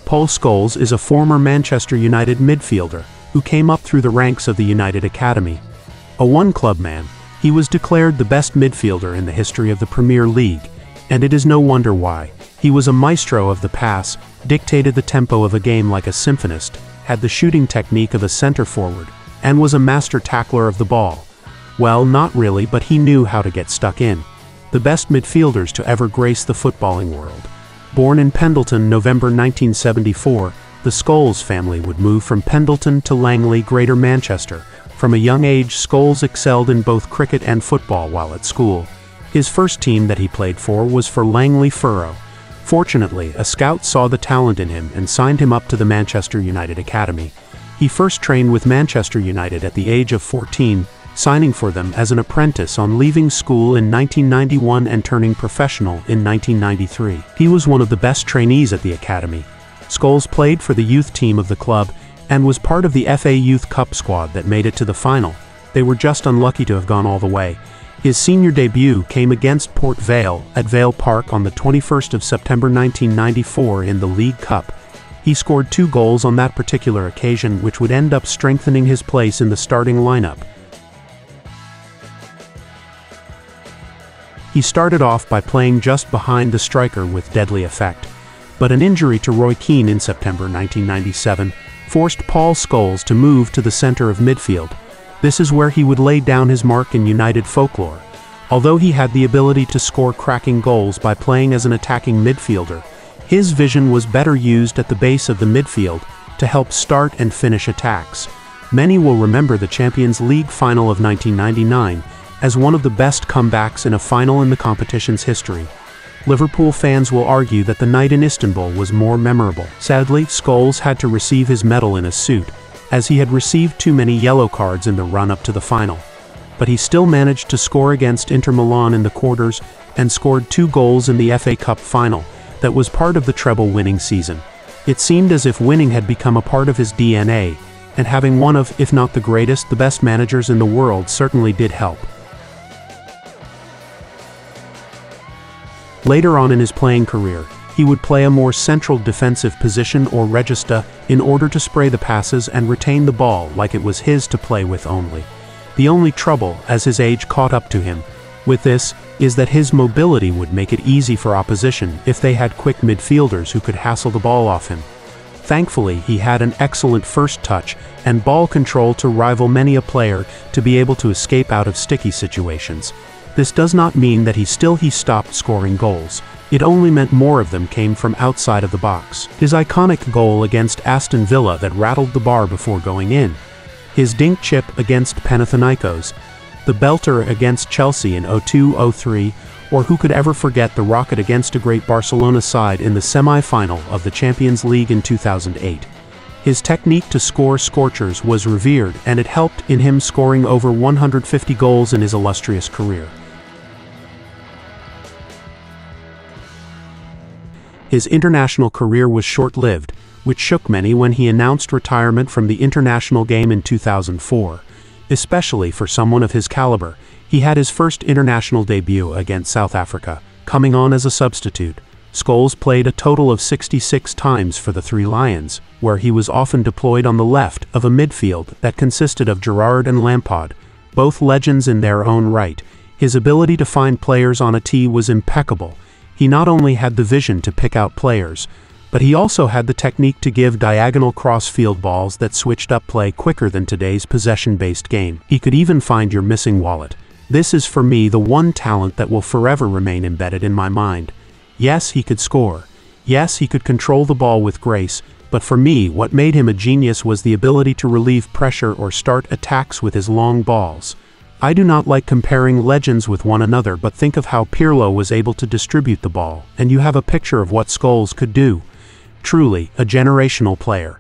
Paul Scholes is a former Manchester United midfielder who came up through the ranks of the United Academy. A one-club man, he was declared the best midfielder in the history of the Premier League, and it is no wonder why. He was a maestro of the pass, dictated the tempo of a game like a symphonist, had the shooting technique of a centre-forward, and was a master tackler of the ball. Well, not really, but he knew how to get stuck in. The best midfielders to ever grace the footballing world. Born in Pendleton, November 1974, the Scholes family would move from Pendleton to Langley, Greater Manchester. From a young age, Scholes excelled in both cricket and football while at school. His first team that he played for was for Langley Furrow. Fortunately, a scout saw the talent in him and signed him up to the Manchester United Academy. He first trained with Manchester United at the age of 14, signing for them as an apprentice on leaving school in 1991 and turning professional in 1993. He was one of the best trainees at the academy. Scholes played for the youth team of the club and was part of the FA Youth Cup squad that made it to the final. They were just unlucky to have gone all the way. His senior debut came against Port Vale at Vale Park on the 21st of September 1994 in the League Cup. He scored 2 goals on that particular occasion, which would end up strengthening his place in the starting lineup. He started off by playing just behind the striker with deadly effect, but an injury to Roy Keane in September 1997 forced Paul Scholes to move to the center of midfield. This is where he would lay down his mark in United folklore. Although he had the ability to score cracking goals by playing as an attacking midfielder, his vision was better used at the base of the midfield to help start and finish attacks. Many will remember the Champions League final of 1999 as one of the best comebacks in a final in the competition's history. Liverpool fans will argue that the night in Istanbul was more memorable. Sadly, Scholes had to receive his medal in a suit, as he had received too many yellow cards in the run-up to the final. But he still managed to score against Inter Milan in the quarters and scored 2 goals in the FA Cup final that was part of the treble-winning season. It seemed as if winning had become a part of his DNA, and having one of, if not the greatest, the best managers in the world certainly did help. Later on in his playing career, he would play a more central defensive position or regista in order to spray the passes and retain the ball like it was his to play with only. The only trouble, as his age caught up to him, with this, is that his mobility would make it easy for opposition if they had quick midfielders who could hassle the ball off him. Thankfully, he had an excellent first touch and ball control to rival many a player to be able to escape out of sticky situations. This does not mean that he stopped scoring goals. It only meant more of them came from outside of the box. His iconic goal against Aston Villa that rattled the bar before going in. His dink chip against Panathinaikos. The belter against Chelsea in 02-03, or who could ever forget the rocket against a great Barcelona side in the semi-final of the Champions League in 2008. His technique to score scorchers was revered, and it helped in him scoring over 150 goals in his illustrious career. His international career was short-lived, which shook many when he announced retirement from the international game in 2004. Especially for someone of his caliber, he had his first international debut against South Africa, coming on as a substitute. Scholes played a total of 66 times for the Three Lions, where he was often deployed on the left of a midfield that consisted of Gerrard and Lampard, both legends in their own right. His ability to find players on a tee was impeccable. He not only had the vision to pick out players, but he also had the technique to give diagonal cross-field balls that switched up play quicker than today's possession-based game. He could even find your missing wallet. This is for me the one talent that will forever remain embedded in my mind. Yes, he could score. Yes, he could control the ball with grace, but for me, what made him a genius was the ability to relieve pressure or start attacks with his long balls. I do not like comparing legends with one another, but think of how Pirlo was able to distribute the ball, and you have a picture of what Scholes could do. Truly, a generational player.